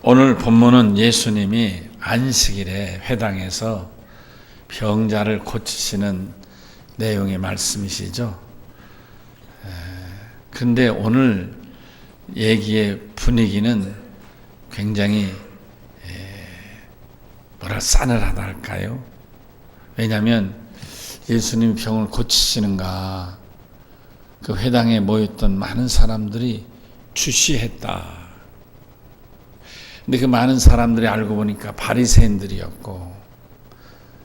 오늘 본문은 예수님이 안식일에 회당에서 병자를 고치시는 내용의 말씀이시죠. 근데 오늘 얘기의 분위기는 굉장히 싸늘하다 할까요? 왜냐하면 예수님 병을 고치시는가, 그 회당에 모였던 많은 사람들이 주시했다. 근데 그 많은 사람들이 알고 보니까 바리새인들이었고,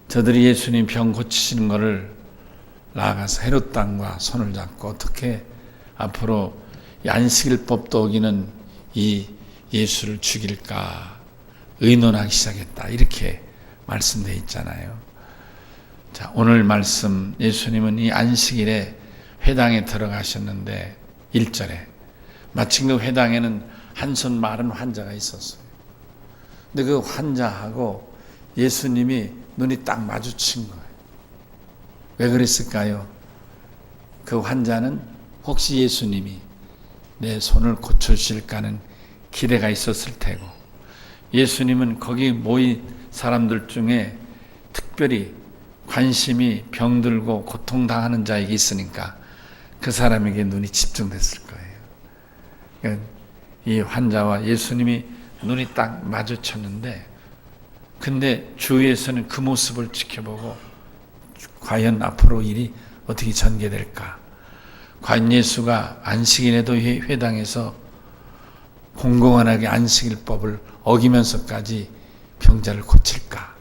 저들이 예수님 병 고치시는 것을 나아가서 헤롯 왕과 손을 잡고 어떻게 앞으로 이 안식일법도 어기는 이 예수를 죽일까 의논하기 시작했다, 이렇게 말씀되어 있잖아요. 자, 오늘 말씀, 예수님은 이 안식일에 회당에 들어가셨는데 1절에 마침 그 회당에는 한 손 마른 환자가 있었어요. 근데 그 환자하고 예수님이 눈이 딱 마주친 거예요. 왜 그랬을까요? 그 환자는 혹시 예수님이 내 손을 고쳐주실까는 기대가 있었을 테고, 예수님은 거기 모인 사람들 중에 특별히 관심이 병들고 고통당하는 자에게 있으니까 그 사람에게 눈이 집중됐을 거예요. 그러니까 이 환자와 예수님이 눈이 딱 마주쳤는데, 근데 주위에서는 그 모습을 지켜보고 과연 앞으로 일이 어떻게 전개될까? 과연 예수가 안식일에도 회당에서 공공연하게 안식일법을 어기면서까지 병자를 고칠까?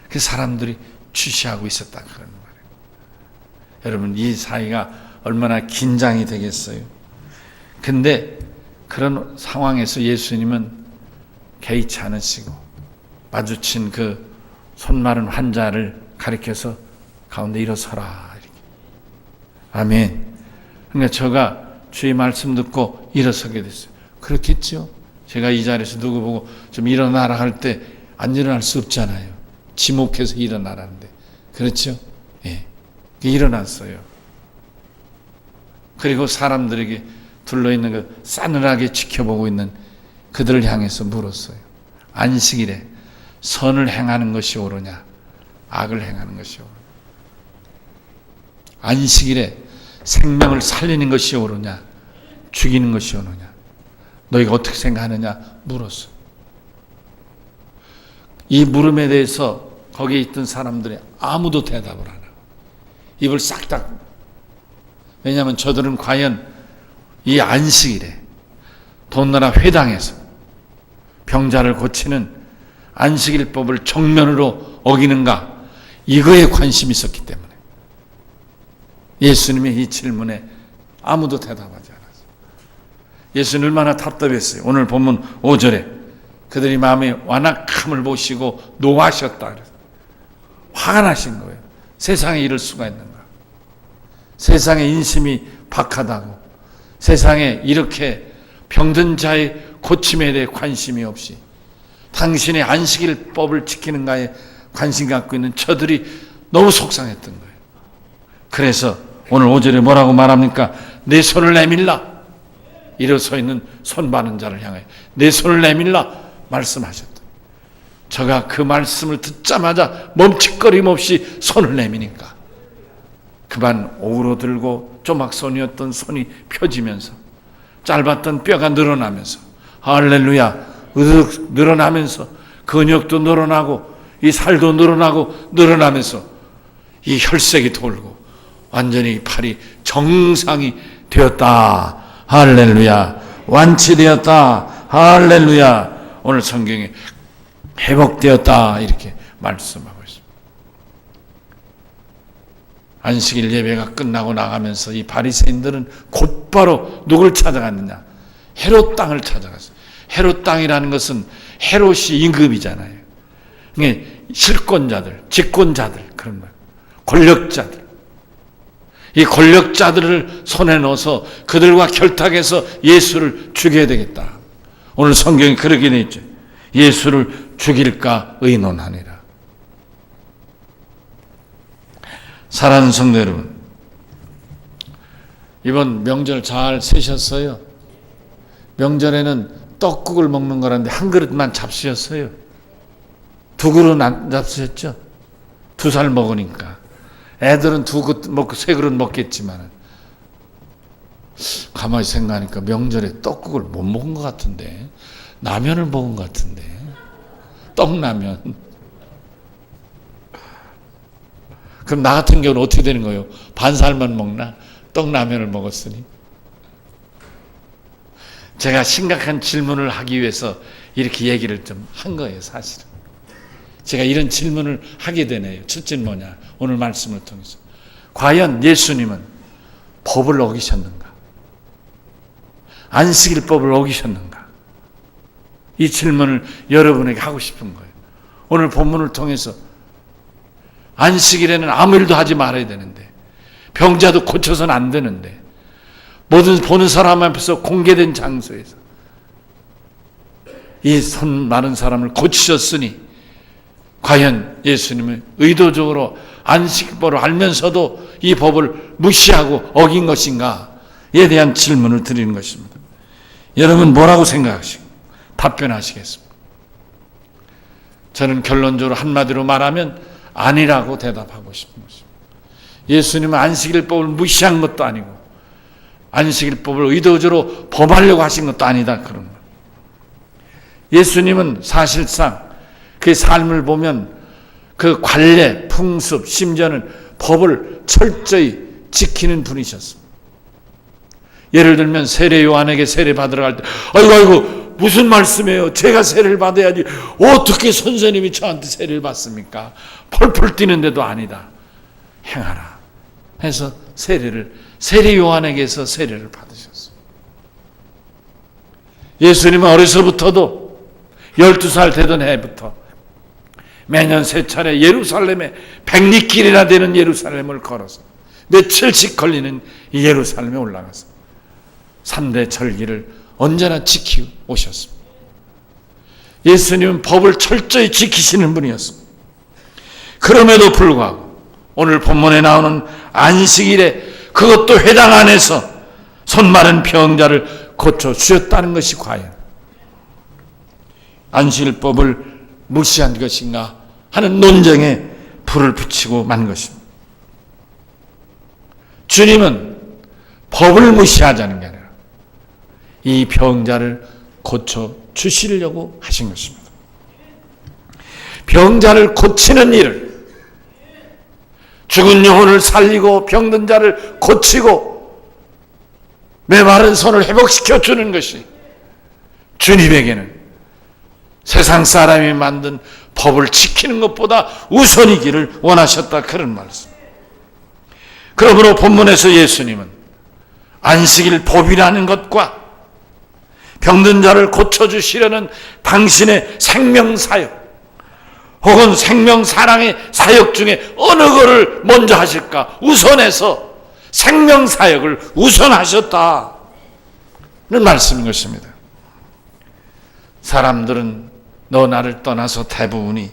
그 사람들이 주시하고 있었다, 그런 말이에요. 여러분, 이 사이가 얼마나 긴장이 되겠어요? 근데 그런 상황에서 예수님은 개의치 않으시고 마주친 그 손 마른 환자를 가리켜서 가운데 일어서라, 이렇게. 아멘. 그러니까 저가 주의 말씀 듣고 일어서게 됐어요. 그렇겠죠? 제가 이 자리에서 누구 보고 좀 일어나라 할 때 안 일어날 수 없잖아요. 지목해서 일어나라는데. 그렇죠? 예. 일어났어요. 그리고 사람들에게 둘러있는 그 싸늘하게 지켜보고 있는 그들을 향해서 물었어요. 안식일에 선을 행하는 것이 옳으냐, 악을 행하는 것이 옳으냐? 안식일에 생명을 살리는 것이 옳으냐, 죽이는 것이 옳으냐? 너희가 어떻게 생각하느냐 물었어요. 이 물음에 대해서 거기에 있던 사람들이 아무도 대답을 안 하고 입을 싹 닫고. 왜냐하면 저들은 과연 이 안식일에 돈나라 회당에서 병자를 고치는 안식일법을 정면으로 어기는가, 이거에 관심이 있었기 때문에 예수님의 이 질문에 아무도 대답하지 않았어요. 예수는 얼마나 답답했어요. 오늘 본문 5절에 그들이 마음의 완악함을 보시고 노하셨다. 화가 나신 거예요. 세상에 이럴 수가 있는가? 세상에 인심이 박하다고, 세상에 이렇게 병든 자의 고침에 대해 관심이 없이 당신의 안식일법을 지키는가에 관심 갖고 있는 저들이 너무 속상했던 거예요. 그래서 오늘 5절에 뭐라고 말합니까? 내 손을 내밀라. 일어서 있는 손 마른 자를 향해 내 손을 내밀라 말씀하셨다. 저가 그 말씀을 듣자마자 멈칫거림 없이 손을 내미니까 그만 오그러들고 조막손이었던 손이 펴지면서 짧았던 뼈가 늘어나면서, 할렐루야, 으득 늘어나면서 근육도 늘어나고 이 살도 늘어나면서 이 혈색이 돌고 완전히 팔이 정상이 되었다. 할렐루야. 완치되었다. 할렐루야. 오늘 성경에 회복되었다, 이렇게 말씀하고 있습니다. 안식일 예배가 끝나고 나가면서 이 바리새인들은 곧바로 누굴 찾아갔느냐? 헤롯 땅을 찾아갔어요. 헤롯 땅이라는 것은 헤롯이 임금이잖아요. 실권자들, 집권자들, 그런 말, 권력자들. 이 권력자들을 손에 넣어서 그들과 결탁해서 예수를 죽여야 되겠다. 오늘 성경이 그렇게 되어 있죠. 예수를 죽일까 의논하니라. 사랑하는 성도 여러분, 이번 명절 잘 세셨어요? 명절에는 떡국을 먹는 거라는데 한 그릇만 잡수셨어요. 두 그릇 안 잡수셨죠? 2살 먹으니까. 애들은 2그릇 먹고 3그릇 먹겠지만 가만히 생각하니까 명절에 떡국을 못 먹은 것 같은데, 라면을 먹은 것 같은데, 떡라면. 그럼 나 같은 경우는 어떻게 되는 거예요? 반살만 먹나? 떡라면을 먹었으니. 제가 심각한 질문을 하기 위해서 이렇게 얘기를 좀 한 거예요, 사실은. 제가 이런 질문을 하게 되네요. 첫째는 뭐냐? 오늘 말씀을 통해서. 과연 예수님은 법을 어기셨는가? 안식일법을 어기셨는가? 이 질문을 여러분에게 하고 싶은 거예요. 오늘 본문을 통해서 안식일에는 아무 일도 하지 말아야 되는데, 병자도 고쳐서는 안 되는데, 모든 보는 사람 앞에서 공개된 장소에서 이 손 마른 사람을 고치셨으니 과연 예수님은 의도적으로 안식일법을 알면서도 이 법을 무시하고 어긴 것인가에 대한 질문을 드리는 것입니다. 여러분 뭐라고 생각하시고 답변하시겠습니까? 저는 결론적으로 한마디로 말하면 아니라고 대답하고 싶은 것입니다. 예수님은 안식일법을 무시한 것도 아니고 안식일법을 의도적으로 범하려고 하신 것도 아니다, 그런 것. 예수님은 사실상 그 삶을 보면 그 관례, 풍습, 심지어는 법을 철저히 지키는 분이셨습니다. 예를 들면 세례 요한에게 세례 받으러 갈 때 아이고 무슨 말씀이에요? 제가 세례를 받아야지 어떻게 선생님이 저한테 세례를 받습니까? 펄펄 뛰는데도 아니다. 행하라 해서 세례 요한에게서 세례를 받으셨어요. 예수님은 어려서부터도 12살 되던 해부터 매년 3차례 예루살렘에 백리길이나 되는 예루살렘을 걸어서 며칠씩 걸리는 이 예루살렘에 올라가서 3대 절기를 언제나 지키고 오셨습니다. 예수님은 법을 철저히 지키시는 분이었습니다. 그럼에도 불구하고 오늘 본문에 나오는 안식일에 그것도 회당 안에서 손 마른 병자를 고쳐주셨다는 것이 과연 안식일법을 무시한 것인가 하는 논쟁에 불을 붙이고 만 것입니다. 주님은 법을 무시하자는 게 아니라 이 병자를 고쳐주시려고 하신 것입니다. 병자를 고치는 일을, 죽은 영혼을 살리고 병든 자를 고치고 메마른 손을 회복시켜 주는 것이 주님에게는 세상 사람이 만든 법을 지키는 것보다 우선이기를 원하셨다, 그런 말씀. 그러므로 본문에서 예수님은 안식일 법이라는 것과 병든 자를 고쳐주시려는 당신의 생명사역 혹은 생명사랑의 사역 중에 어느 것을 먼저 하실까 우선해서 생명사역을 우선하셨다는 말씀인 것입니다. 사람들은 너 나를 떠나서 대부분이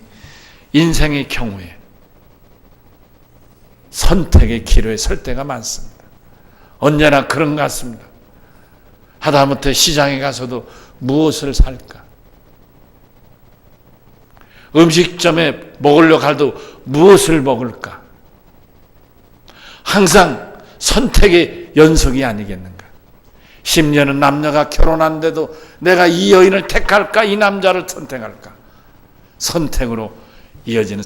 인생의 경우에 선택의 기로에 설 때가 많습니다. 언제나 그런 것 같습니다. 하다못해 시장에 가서도 무엇을 살까? 음식점에 먹으려고 가도 무엇을 먹을까? 항상 선택의 연속이 아니겠는가? 심지어는 남녀가 결혼한데도 내가 이 여인을 택할까? 이 남자를 선택할까? 선택으로 이어지는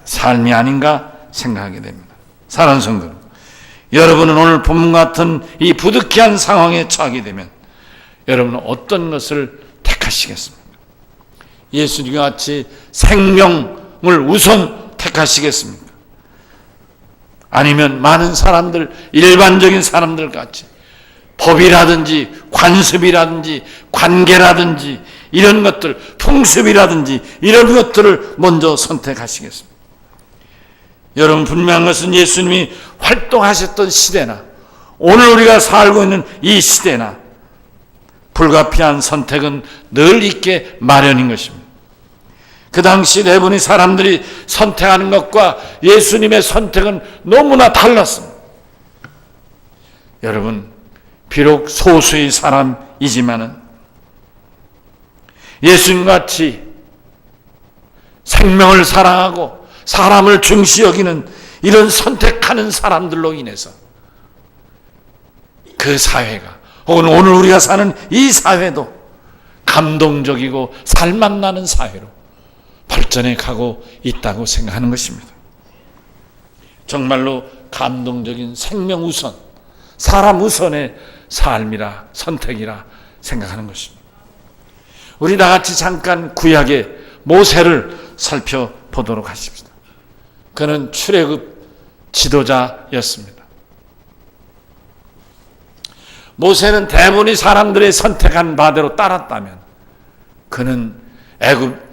삶이 아닌가 생각하게 됩니다. 사랑하는 성도, 여러분은 오늘 본문 같은 이 부득이한 상황에 처하게 되면 여러분은 어떤 것을 택하시겠습니까? 예수님과 같이 생명을 우선 택하시겠습니까? 아니면 많은 사람들, 일반적인 사람들 같이 법이라든지 관습이라든지 관계라든지 이런 것들, 풍습이라든지 이런 것들을 먼저 선택하시겠습니다. 여러분, 분명한 것은 예수님이 활동하셨던 시대나 오늘 우리가 살고 있는 이 시대나 불가피한 선택은 늘 있게 마련인 것입니다. 그 당시 대부분의 사람들이 선택하는 것과 예수님의 선택은 너무나 달랐습니다. 여러분, 비록 소수의 사람이지만은 예수님같이 생명을 사랑하고 사람을 중시 여기는 이런 선택하는 사람들로 인해서 그 사회가, 혹은 오늘 우리가 사는 이 사회도 감동적이고 살맛나는 사회로 발전해 가고 있다고 생각하는 것입니다. 정말로 감동적인 생명 우선, 사람 우선의 삶이라, 선택이라 생각하는 것입니다. 우리 다같이 잠깐 구약의 모세를 살펴보도록 하십시다. 그는 출애굽 지도자였습니다. 모세는 대부분이 사람들의 선택한 바대로 따랐다면 그는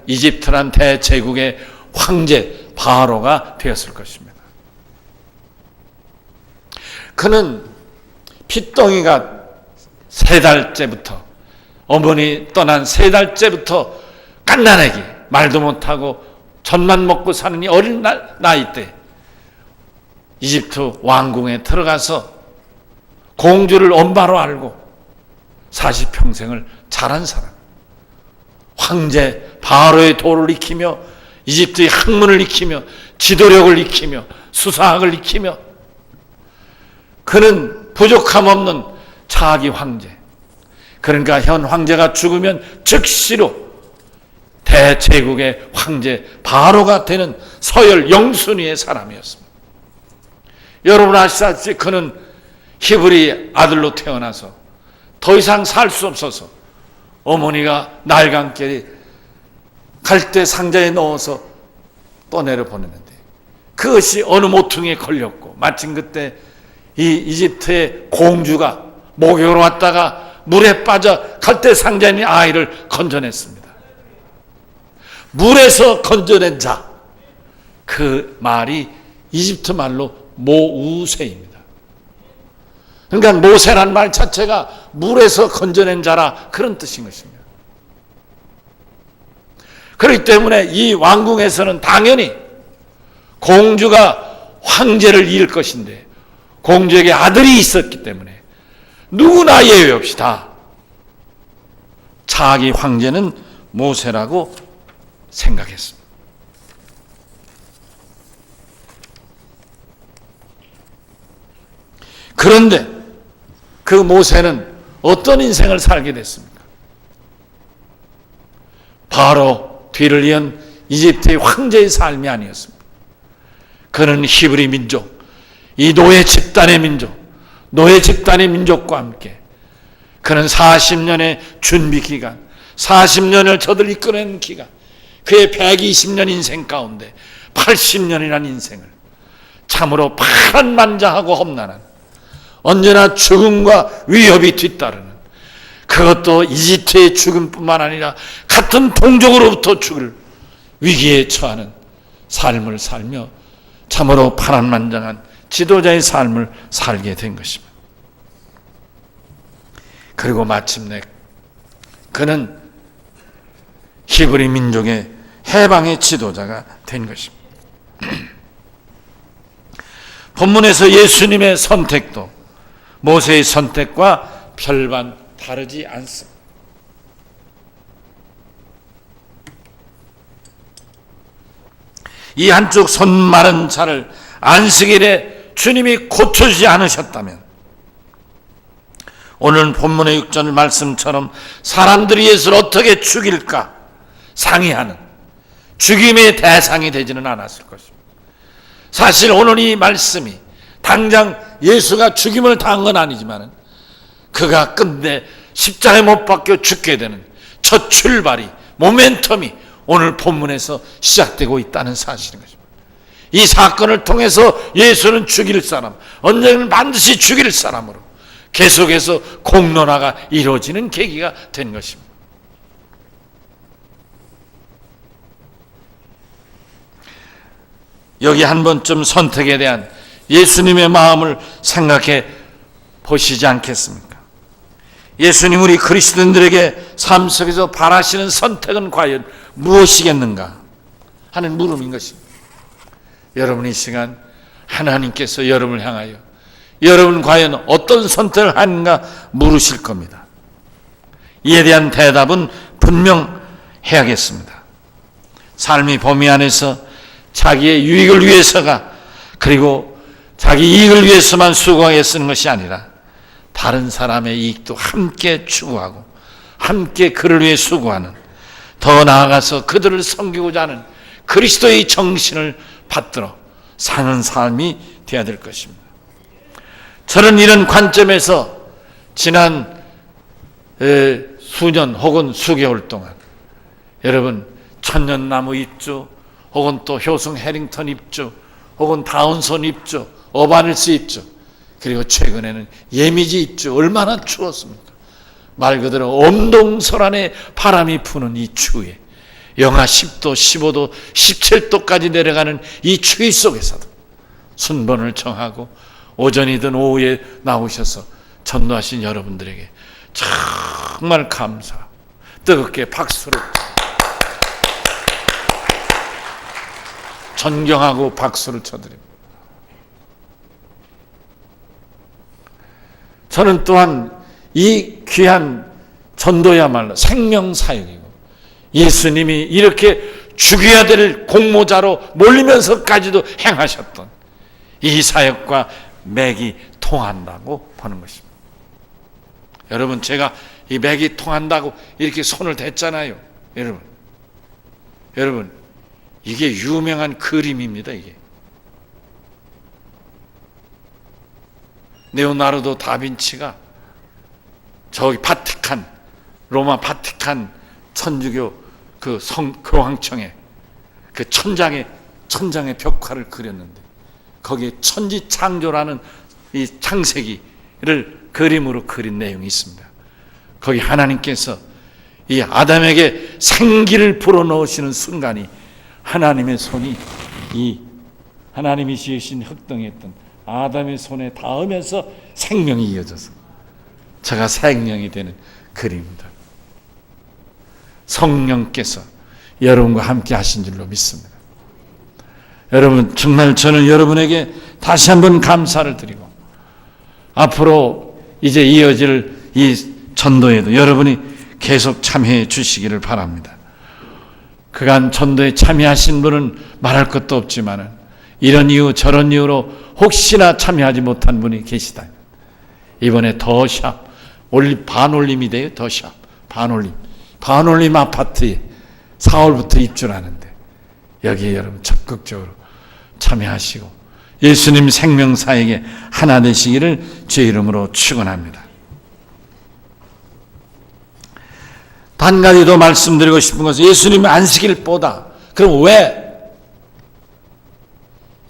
이집트란 대제국의 황제 바로가 되었을 것입니다. 그는 핏덩이가 3달째부터, 어머니 떠난 3달째부터 갓난아기, 말도 못하고 젖만 먹고 사는 이 어린 나이 때 이집트 왕궁에 들어가서 공주를 엄마로 알고 40평생을 자란 사람, 황제 바로의 도를 익히며 이집트의 학문을 익히며 지도력을 익히며 수사학을 익히며 그는 부족함 없는 차기 황제, 그러니까 현 황제가 죽으면 즉시로 대제국의 황제 바로가 되는 서열 영순위의 사람이었습니다. 여러분 아시다시피 그는 히브리 아들로 태어나서 더 이상 살 수 없어서 어머니가 날강길에 갈대 상자에 넣어서 떠내려 보냈는데 그것이 어느 모퉁이에 걸렸고 마침 그때 이 이집트의 공주가 목욕을 왔다가 물에 빠져 갈대 상자에 있는 아이를 건져냈습니다. 물에서 건져낸 자, 그 말이 이집트 말로 모우세입니다. 그러니까 모세란 말 자체가 물에서 건져낸 자라 그런 뜻인 것입니다. 그렇기 때문에 이 왕궁에서는 당연히 공주가 황제를 이을 것인데 공주에게 아들이 있었기 때문에 누구나 예외 없이 다 차기 황제는 모세라고 생각했습니다. 그런데 그 모세는 어떤 인생을 살게 됐습니까? 바로 뒤를 이은 이집트의 황제의 삶이 아니었습니다. 그는 히브리 민족, 이 노예 집단의 민족, 노예 집단의 민족과 함께 그는 40년의 준비 기간, 40년을 저들 이끌어낸 기간, 그의 120년 인생 가운데 80년이라는 인생을 참으로 파란만장하고 험난한, 언제나 죽음과 위협이 뒤따르는, 그것도 이집트의 죽음뿐만 아니라 같은 동족으로부터 죽을 위기에 처하는 삶을 살며 참으로 파란만장한 지도자의 삶을 살게 된 것입니다. 그리고 마침내 그는 히브리 민족의 해방의 지도자가 된 것입니다. 본문에서 예수님의 선택도 모세의 선택과 별반 다르지 않습니다. 이 한쪽 손 마른 자를 안식일에 주님이 고쳐주지 않으셨다면 오늘 본문의 6절 말씀처럼 사람들이 예수를 어떻게 죽일까 상의하는 죽임의 대상이 되지는 않았을 것입니다. 사실 오늘 이 말씀이 당장 예수가 죽임을 당한 건 아니지만 그가 끝내 십자가에 못 박혀 죽게 되는 첫 출발이, 모멘텀이 오늘 본문에서 시작되고 있다는 사실인 것입니다. 이 사건을 통해서 예수는 죽일 사람, 언젠가는 반드시 죽일 사람으로 계속해서 공론화가 이루어지는 계기가 된 것입니다. 여기 한 번쯤 선택에 대한 예수님의 마음을 생각해 보시지 않겠습니까? 예수님 우리 그리스도인들에게 삶 속에서 바라시는 선택은 과연 무엇이겠는가 하는 물음인 것입니다. 여러분 이 시간 하나님께서 여러분을 향하여 여러분 과연 어떤 선택을 하는가 물으실 겁니다. 이에 대한 대답은 분명 해야겠습니다. 삶이 범위 안에서 자기의 유익을 위해서가, 그리고 자기 이익을 위해서만 수고하게 쓰는 것이 아니라 다른 사람의 이익도 함께 추구하고 함께 그를 위해 수고하는, 더 나아가서 그들을 섬기고자 하는 그리스도의 정신을 받들어 사는 삶이 되어야 될 것입니다. 저는 이런 관점에서 지난 수년 혹은 수개월 동안 여러분 천년나무 입주, 혹은 또 효성 해링턴 입주, 혹은 다운son 입주, 어바닐스 입주, 그리고 최근에는 예미지 입주, 얼마나 추웠습니까? 말 그대로 엄동설안에 바람이 부는 이 추위에, 영하 10도, 15도, 17도까지 내려가는 이 추위 속에서도 순번을 정하고 오전이든 오후에 나오셔서 전도하신 여러분들에게 정말 감사, 뜨겁게 박수를, 존경하고 박수를 쳐드립니다. 저는 또한 이 귀한 전도야말로 생명사역이고, 예수님이 이렇게 죽여야 될 공모자로 몰리면서까지도 행하셨던 이 사역과 맥이 통한다고 보는 것입니다. 여러분, 제가 이 맥이 통한다고 이렇게 손을 댔잖아요. 여러분 이게 유명한 그림입니다. 이게 레오나르도 다빈치가 저기 바티칸, 로마 바티칸 천주교 그 교황청에 그 천장에 벽화를 그렸는데, 거기에 천지창조라는 이 창세기를 그림으로 그린 내용이 있습니다. 거기 하나님께서 이 아담에게 생기를 불어넣으시는 순간이 하나님의 손이 이 하나님이 지으신 흙덩이에 있던 아담의 손에 닿으면서 생명이 이어져서 제가 생명이 되는 그림입니다. 성령께서 여러분과 함께 하신 줄로 믿습니다. 여러분, 정말 저는 여러분에게 다시 한번 감사를 드리고, 앞으로 이제 이어질 이 전도에도 여러분이 계속 참여해 주시기를 바랍니다. 그간 전도에 참여하신 분은 말할 것도 없지만, 이런 이유 저런 이유로 혹시나 참여하지 못한 분이 계시다. 이번에 더샵 반올림이 돼요. 더샵 반올림 아파트에 4월부터 입주를 하는데, 여기에 여러분 적극적으로 참여하시고 예수님 생명사에게 하나 되시기를 주의 이름으로 축원합니다. 한 가지 더 말씀드리고 싶은 것은, 예수님의 안식일 보다, 그럼 왜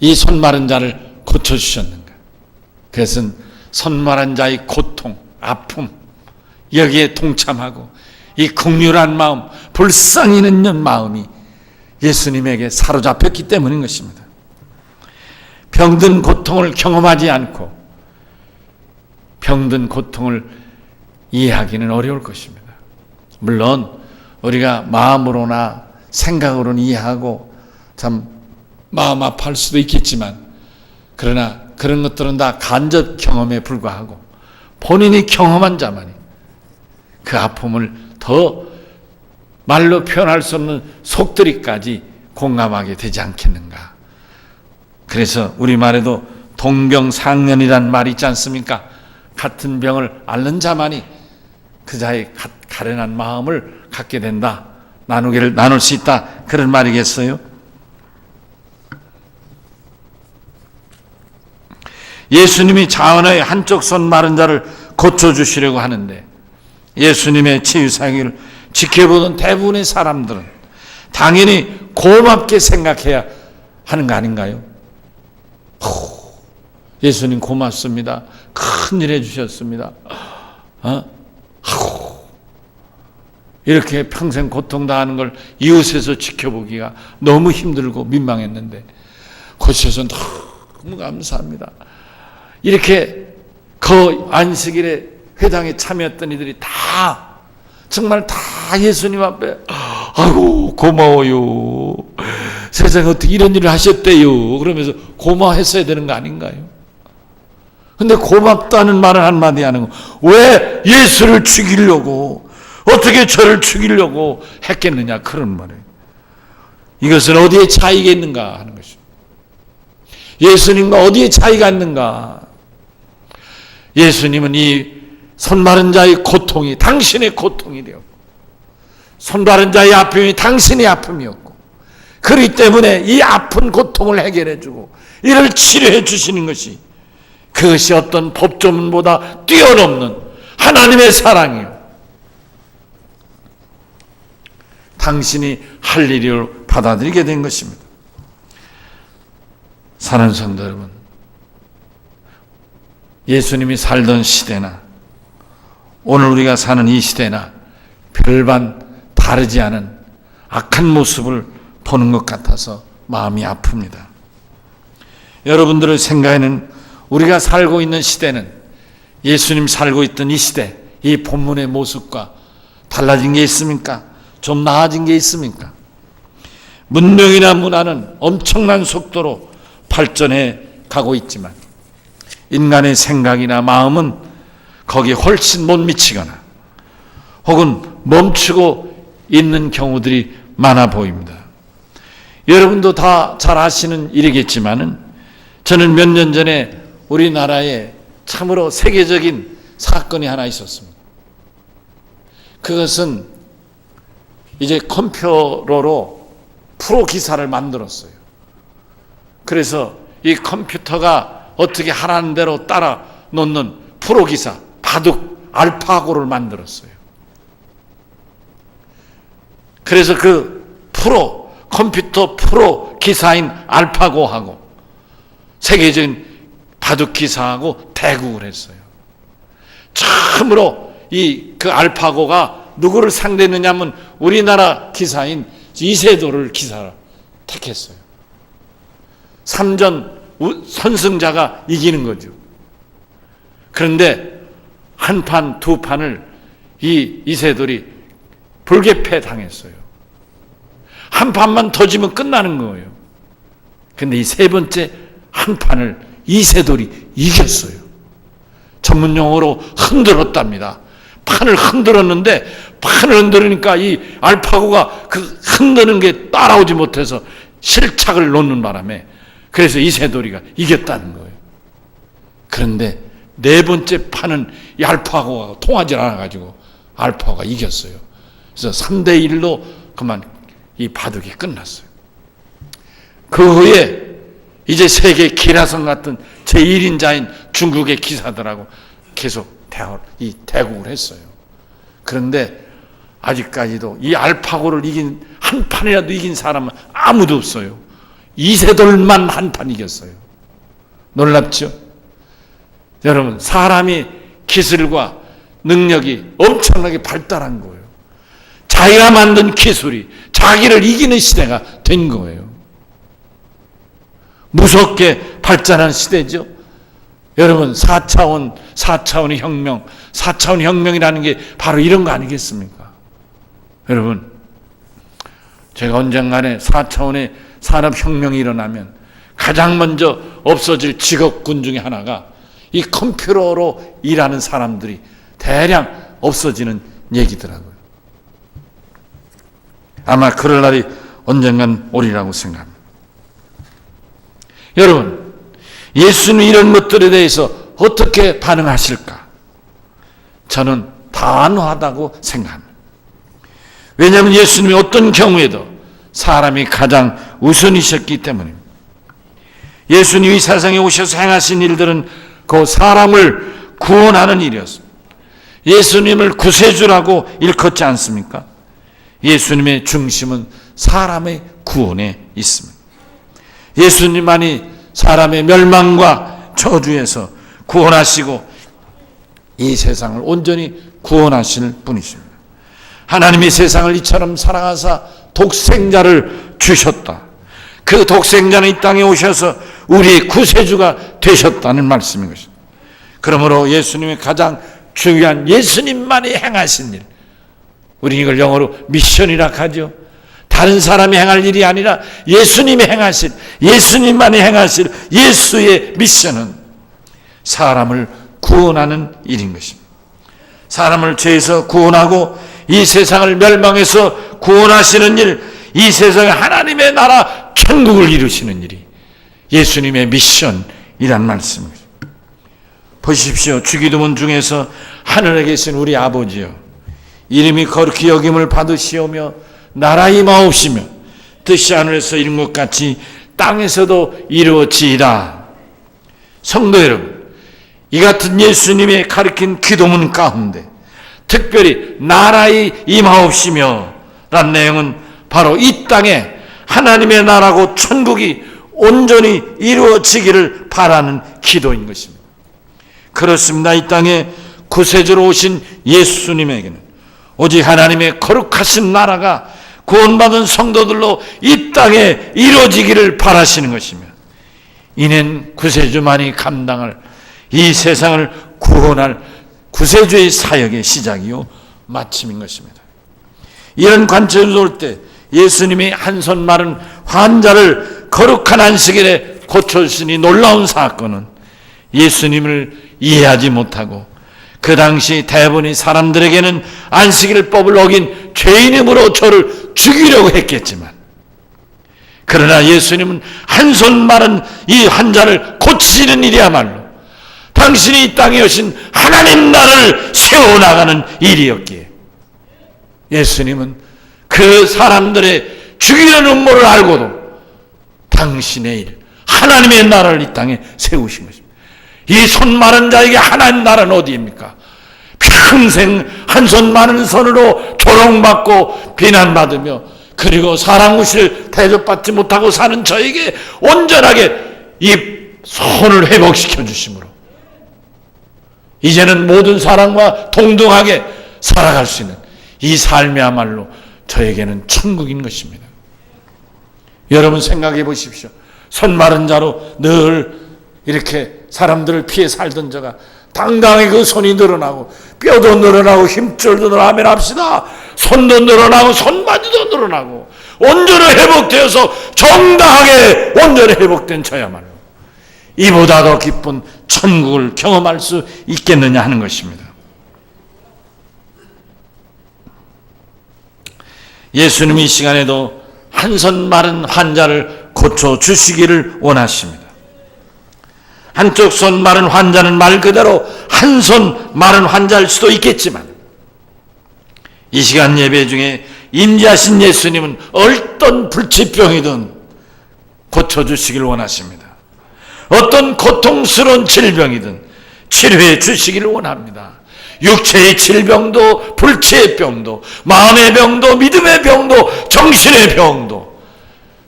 이 손마른 자를 고쳐주셨는가? 그것은 손마른 자의 고통, 아픔, 여기에 동참하고 이 긍휼한 마음, 불쌍히 있는 마음이 예수님에게 사로잡혔기 때문인 것입니다. 병든 고통을 경험하지 않고 병든 고통을 이해하기는 어려울 것입니다. 물론 우리가 마음으로나 생각으로는 이해하고 참 마음 아파할 수도 있겠지만, 그러나 그런 것들은 다 간접 경험에 불과하고 본인이 경험한 자만이 그 아픔을 더 말로 표현할 수 없는 속들이까지 공감하게 되지 않겠는가. 그래서 우리말에도 동병상련이란 말이 있지 않습니까? 같은 병을 앓는 자만이 그 자의 가련한 마음을 갖게 된다, 나눌 수 있다, 그런 말이겠어요? 예수님이 자언의 한쪽 손 마른 자를 고쳐주시려고 하는데, 예수님의 치유사역을 지켜보던 대부분의 사람들은 당연히 고맙게 생각해야 하는 거 아닌가요? 예수님 고맙습니다. 큰일 해주셨습니다. 이렇게 평생 고통당하는 걸 이웃에서 지켜보기가 너무 힘들고 민망했는데 고쳐서 너무 감사합니다. 이렇게 그 안식일에 회당에 참여했던 이들이 다 정말 다 예수님 앞에 아이고 고마워요. 세상에 어떻게 이런 일을 하셨대요. 그러면서 고마워했어야 되는 거 아닌가요? 근데 고맙다는 말을 한마디 하는 거, 왜 예수를 죽이려고, 어떻게 저를 죽이려고 했겠느냐, 그런 말이에요. 이것은 어디에 차이가 있는가 하는 것입니다. 예수님과 어디에 차이가 있는가? 예수님은 이 손마른 자의 고통이 당신의 고통이 되었고, 손마른 자의 아픔이 당신의 아픔이었고, 그렇기 때문에 이 아픈 고통을 해결해주고 이를 치료해 주시는 것이, 그것이 어떤 법조문보다 뛰어넘는 하나님의 사랑이요, 당신이 할 일을 받아들이게 된 것입니다. 사랑하는 성도 여러분, 예수님이 살던 시대나 오늘 우리가 사는 이 시대나 별반 다르지 않은 악한 모습을 보는 것 같아서 마음이 아픕니다. 여러분들의 생각에는 우리가 살고 있는 시대는 예수님 살고 있던 이 시대, 이 본문의 모습과 달라진 게 있습니까? 좀 나아진 게 있습니까? 문명이나 문화는 엄청난 속도로 발전해 가고 있지만 인간의 생각이나 마음은 거기에 훨씬 못 미치거나 혹은 멈추고 있는 경우들이 많아 보입니다. 여러분도 다 잘 아시는 일이겠지만은, 저는 몇 년 전에 우리나라에 참으로 세계적인 사건이 하나 있었습니다. 그것은 이제 컴퓨터로 프로 기사를 만들었어요. 그래서 이 컴퓨터가 어떻게 하라는 대로 따라 놓는 프로 기사, 바둑 알파고를 만들었어요. 그래서 그 컴퓨터 프로 기사인 알파고하고 세계적인 바둑 기사하고 대국을 했어요. 처음으로 그 알파고가 누구를 상대했느냐면 우리나라 기사인 이세돌을 기사로 택했어요. 3전 선승자가 이기는 거죠. 그런데 한 판, 두 판을 이세돌이 불개패 당했어요. 한 판만 더 지면 끝나는 거예요. 근데 이 세 번째 한 판을 이세돌이 이겼어요. 전문용어로 흔들었답니다. 판을 흔들었는데, 판을 흔들으니까 이 알파고가 그 흔드는 게 따라오지 못해서 실착을 놓는 바람에, 그래서 이세돌이가 이겼다는 거예요. 그런데 네 번째 판은 이 알파고가 통하지 않아가지고 알파고가 이겼어요. 그래서 3대1로 그만 이 바둑이 끝났어요. 그 후에 이제 세계 기라성 같은 제1인자인 중국의 기사들하고 계속 대국을 했어요. 그런데 아직까지도 이 알파고를 한 판이라도 이긴 사람은 아무도 없어요. 이세돌만 한 판 이겼어요. 놀랍죠? 여러분, 사람이 기술과 능력이 엄청나게 발달한 거예요. 자기가 만든 기술이 자기를 이기는 시대가 된 거예요. 무섭게 발전한 시대죠. 여러분, 4차원의 혁명, 4차원 혁명이라는 게 바로 이런 거 아니겠습니까? 여러분, 제가 언젠간에 4차원의 산업혁명이 일어나면 가장 먼저 없어질 직업군 중에 하나가 이 컴퓨터로 일하는 사람들이 대량 없어지는 얘기더라고요. 아마 그럴 날이 언젠간 오리라고 생각합니다. 여러분, 예수님이 이런 것들에 대해서 어떻게 반응하실까? 저는 단호하다고 생각합니다. 왜냐하면 예수님이 어떤 경우에도 사람이 가장 우선이셨기 때문입니다. 예수님이 세상에 오셔서 행하신 일들은 그 사람을 구원하는 일이었습니다. 예수님을 구세주라고 일컫지 않습니까? 예수님의 중심은 사람의 구원에 있습니다. 예수님만이 사람의 멸망과 저주에서 구원하시고 이 세상을 온전히 구원하실 분이십니다. 하나님이 세상을 이처럼 사랑하사 독생자를 주셨다. 그 독생자는 이 땅에 오셔서 우리의 구세주가 되셨다는 말씀인 것입니다. 그러므로 예수님의 가장 중요한 예수님만이 행하신 일, 우리 이걸 영어로 미션이라 하죠. 다른 사람이 행할 일이 아니라 예수님이 행하실, 예수님만이 행하실 예수의 미션은 사람을 구원하는 일인 것입니다. 사람을 죄에서 구원하고 이 세상을 멸망해서 구원하시는 일, 이 세상에 하나님의 나라 천국을 이루시는 일이 예수님의 미션이란 말씀입니다. 보십시오. 주기도문 중에서 하늘에 계신 우리 아버지여, 이름이 거룩히 여김을 받으시오며 나라 임하옵시며 뜻이 하늘에서 이룬 것 같이 땅에서도 이루어지이다. 성도 여러분, 이 같은 예수님의 가르친 기도문 가운데 특별히 나라의 임하옵시며 라는 내용은 바로 이 땅에 하나님의 나라고 천국이 온전히 이루어지기를 바라는 기도인 것입니다. 그렇습니다. 이 땅에 구세주로 오신 예수님에게는 오직 하나님의 거룩하신 나라가 구원받은 성도들로 이 땅에 이루어지기를 바라시는 것이며, 이는 구세주만이 감당할 이 세상을 구원할 구세주의 사역의 시작이요 마침인 것입니다. 이런 관점에서 볼 때 예수님이 한 손 마른 환자를 거룩한 안식일에 고쳐주시니 놀라운 사건은 예수님을 이해하지 못하고 그 당시 대부분의 사람들에게는 안식일법을 어긴 죄인임으로 저를 죽이려고 했겠지만, 그러나 예수님은 한 손 마른 이 환자를 고치시는 일이야말로 당신이 이 땅에 오신 하나님 나라를 세워나가는 일이었기에 예수님은 그 사람들의 죽이려는 음모를 알고도 당신의 일, 하나님의 나라를 이 땅에 세우신 것입니다. 이 손 마른 자에게 하나님 나라는 어디입니까? 평생 한 손 마른 손으로 조롱받고 비난받으며 그리고 사랑 무시를 대접받지 못하고 사는 저에게 온전하게 이 손을 회복시켜 주심으로 이제는 모든 사람과 동등하게 살아갈 수 있는 이 삶이야말로 저에게는 천국인 것입니다. 여러분 생각해 보십시오. 손 마른 자로 늘 이렇게 사람들을 피해 살던 자가 당당히 그 손이 늘어나고 뼈도 늘어나고 힘줄도 늘어나고, 아멘 합시다. 손도 늘어나고 손바지도 늘어나고 온전히 회복되어서 정당하게 온전히 회복된 저야말로 이보다 더 기쁜 천국을 경험할 수 있겠느냐 하는 것입니다. 예수님이 이 시간에도 한 손 마른 환자를 고쳐주시기를 원하십니다. 한쪽 손 마른 환자는 말 그대로 한 손 마른 환자일 수도 있겠지만, 이 시간 예배 중에 임재하신 예수님은 어떤 불치병이든 고쳐주시길 원하십니다. 어떤 고통스러운 질병이든 치료해 주시기를 원합니다. 육체의 질병도 불치의 병도 마음의 병도 믿음의 병도 정신의 병도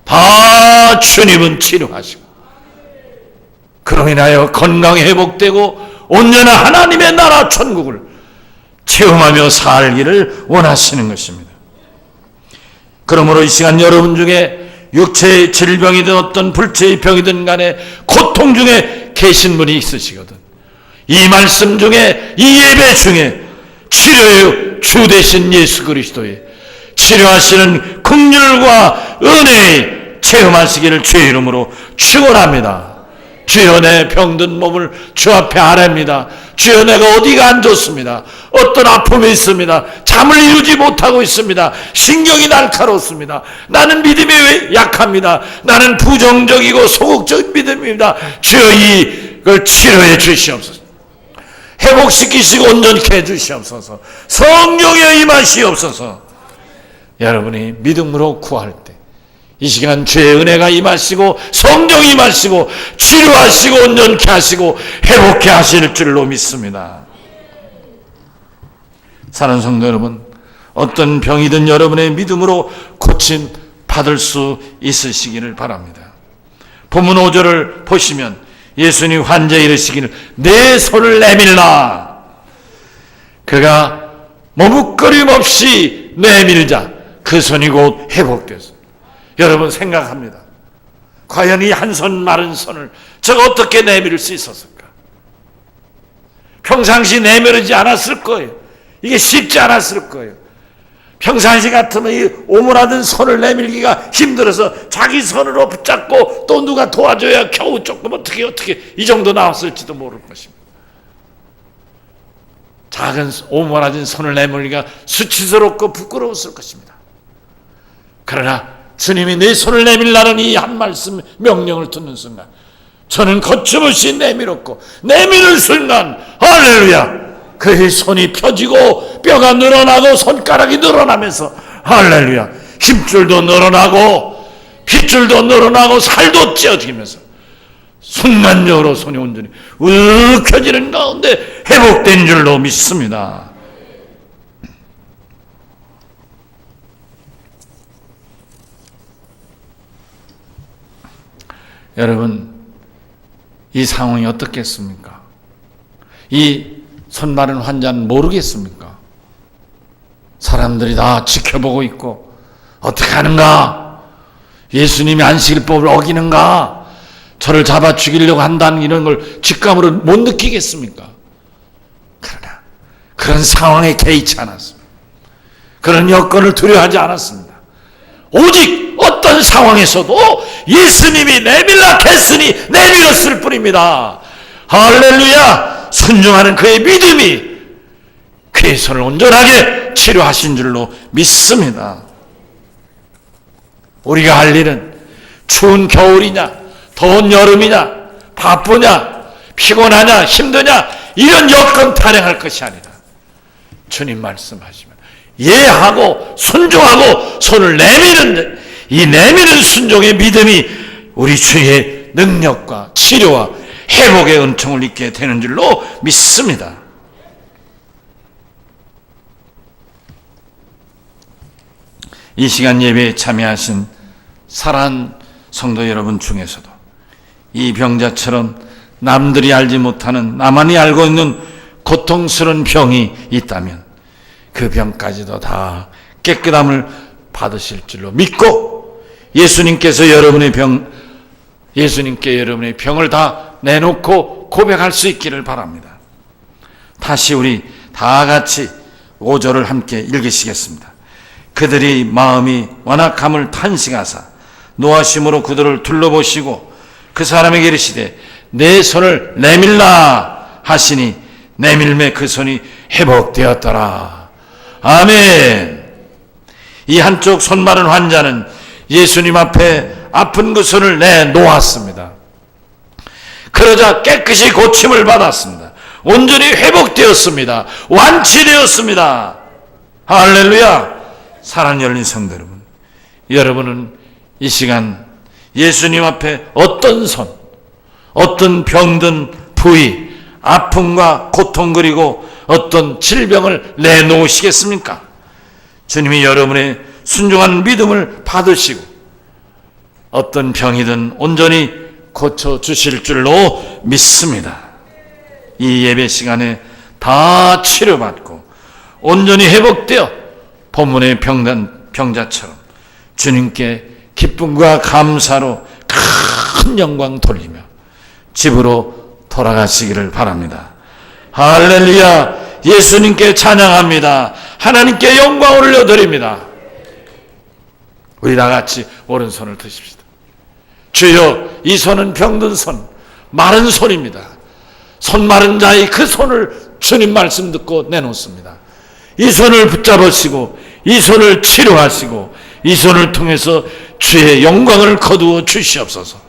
다 주님은 치료하시고 그로 인하여 건강이 회복되고 온전한 하나님의 나라 천국을 체험하며 살기를 원하시는 것입니다. 그러므로 이 시간 여러분 중에 육체의 질병이든 어떤 불체의 병이든 간에 고통 중에 계신 분이 있으시거든 이 말씀 중에 이 예배 중에 치료의 주 되신 예수 그리스도의 치료하시는 긍휼과 은혜의 체험하시기를 주의 이름으로 축원합니다. 주여 내 병든 몸을 주 앞에 아뢰입니다. 주여 내가 어디가 안 좋습니다. 어떤 아픔이 있습니다. 잠을 이루지 못하고 있습니다. 신경이 날카롭습니다. 나는 믿음이 약합니다. 나는 부정적이고 소극적인 믿음입니다. 주여 이걸 치료해 주시옵소서. 회복시키시고 온전케 해주시옵소서. 성령의 임하시옵소서. 여러분이 믿음으로 구할 때 이 시간 주의 은혜가 임하시고 성령이 임하시고 치료하시고 온전케 하시고 회복케 하실 줄로 믿습니다. 사랑하는 성도 여러분, 어떤 병이든 여러분의 믿음으로 고침 받을 수 있으시기를 바랍니다. 본문 5절을 보시면 예수님 환자에 이르시기를 내 손을 내밀라. 그가 머뭇거림 없이 내밀자 그 손이 곧 회복되었습니다. 여러분 생각합니다. 과연 이 한 손 마른 손을 저가 어떻게 내밀 수 있었을까? 평상시 내밀지 않았을 거예요. 이게 쉽지 않았을 거예요. 평상시 같으면 이 오므라든 손을 내밀기가 힘들어서 자기 손으로 붙잡고 또 누가 도와줘야 겨우 조금 어떻게 이 정도 나왔을지도 모를 것입니다. 작은 오므라진 손을 내밀기가 수치스럽고 부끄러웠을 것입니다. 그러나 주님이 내 손을 내밀라는 이 한 말씀 명령을 듣는 순간 저는 거침없이 내밀었고 내미는 순간 할렐루야 그의 손이 펴지고 뼈가 늘어나고 손가락이 늘어나면서 할렐루야 힘줄도 늘어나고 핏줄도 늘어나고 살도 찌어지면서 순간적으로 손이 온전히 으 펴지는 가운데 회복된 줄로 믿습니다. 여러분 이 상황이 어떻겠습니까? 이 손 마른 환자는 모르겠습니까? 사람들이 다 지켜보고 있고 어떻게 하는가? 예수님이 안식일법을 어기는가? 저를 잡아 죽이려고 한다는 이런 걸 직감으로 못 느끼겠습니까? 그러나 그런 상황에 개의치 않았습니다. 그런 여건을 두려워하지 않았습니다. 오직 어떤 상황에서도 예수님이 내밀라 했으니 내밀었을 뿐입니다. 할렐루야! 순종하는 그의 믿음이 그의 손을 온전하게 치료하신 줄로 믿습니다. 우리가 할 일은 추운 겨울이냐 더운 여름이냐 바쁘냐 피곤하냐 힘드냐 이런 여건 타령할 것이 아니라 주님 말씀하시면 예하고 순종하고 손을 내미는 이 내미는 순종의 믿음이 우리 주의 능력과 치료와 회복의 은총을 입게 되는 줄로 믿습니다. 이 시간 예배에 참여하신 사랑하는 성도 여러분 중에서도 이 병자처럼 남들이 알지 못하는 나만이 알고 있는 고통스러운 병이 있다면 그 병까지도 다 깨끗함을 받으실 줄로 믿고 예수님께 여러분의 병을 다 내놓고 고백할 수 있기를 바랍니다. 다시 우리 다 같이 5절을 함께 읽으시겠습니다. 그들이 마음이 완악함을 탄식하사 노하심으로 그들을 둘러보시고 그 사람에게 이르시되 내 손을 내밀라 하시니 내밀매 그 손이 회복되었더라. 아멘. 이 한쪽 손 마른 환자는 예수님 앞에 아픈 그 손을 내놓았습니다. 그러자 깨끗이 고침을 받았습니다. 온전히 회복되었습니다. 완치되었습니다. 할렐루야. 사랑 열린 성도 여러분, 여러분은 이 시간 예수님 앞에 어떤 손, 어떤 병든 부위, 아픔과 고통 그리고 어떤 질병을 내놓으시겠습니까? 주님이 여러분의 순종한 믿음을 받으시고 어떤 병이든 온전히 고쳐주실 줄로 믿습니다. 이 예배 시간에 다 치료받고 온전히 회복되어 본문의 병자처럼 주님께 기쁨과 감사로 큰 영광 돌리며 집으로 돌아가시기를 바랍니다. 할렐루야. 예수님께 찬양합니다. 하나님께 영광을 올려드립니다. 우리 다 같이 오른손을 드십시다. 주여, 이 손은 병든 손, 마른 손입니다. 손 마른 자의 그 손을 주님 말씀 듣고 내놓습니다. 이 손을 붙잡으시고 이 손을 치료하시고 이 손을 통해서 주의 영광을 거두어 주시옵소서.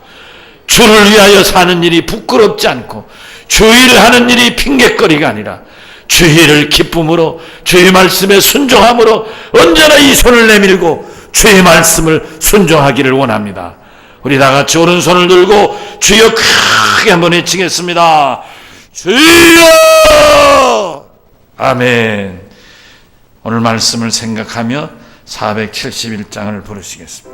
주를 위하여 사는 일이 부끄럽지 않고 주의를 하는 일이 핑계거리가 아니라 주의를 기쁨으로 주의 말씀에 순종함으로 언제나 이 손을 내밀고 주의 말씀을 순종하기를 원합니다. 우리 다 같이 오른손을 들고 주여 크게 한번 외치겠습니다. 주여! 아멘. 오늘 말씀을 생각하며 471장을 부르시겠습니다.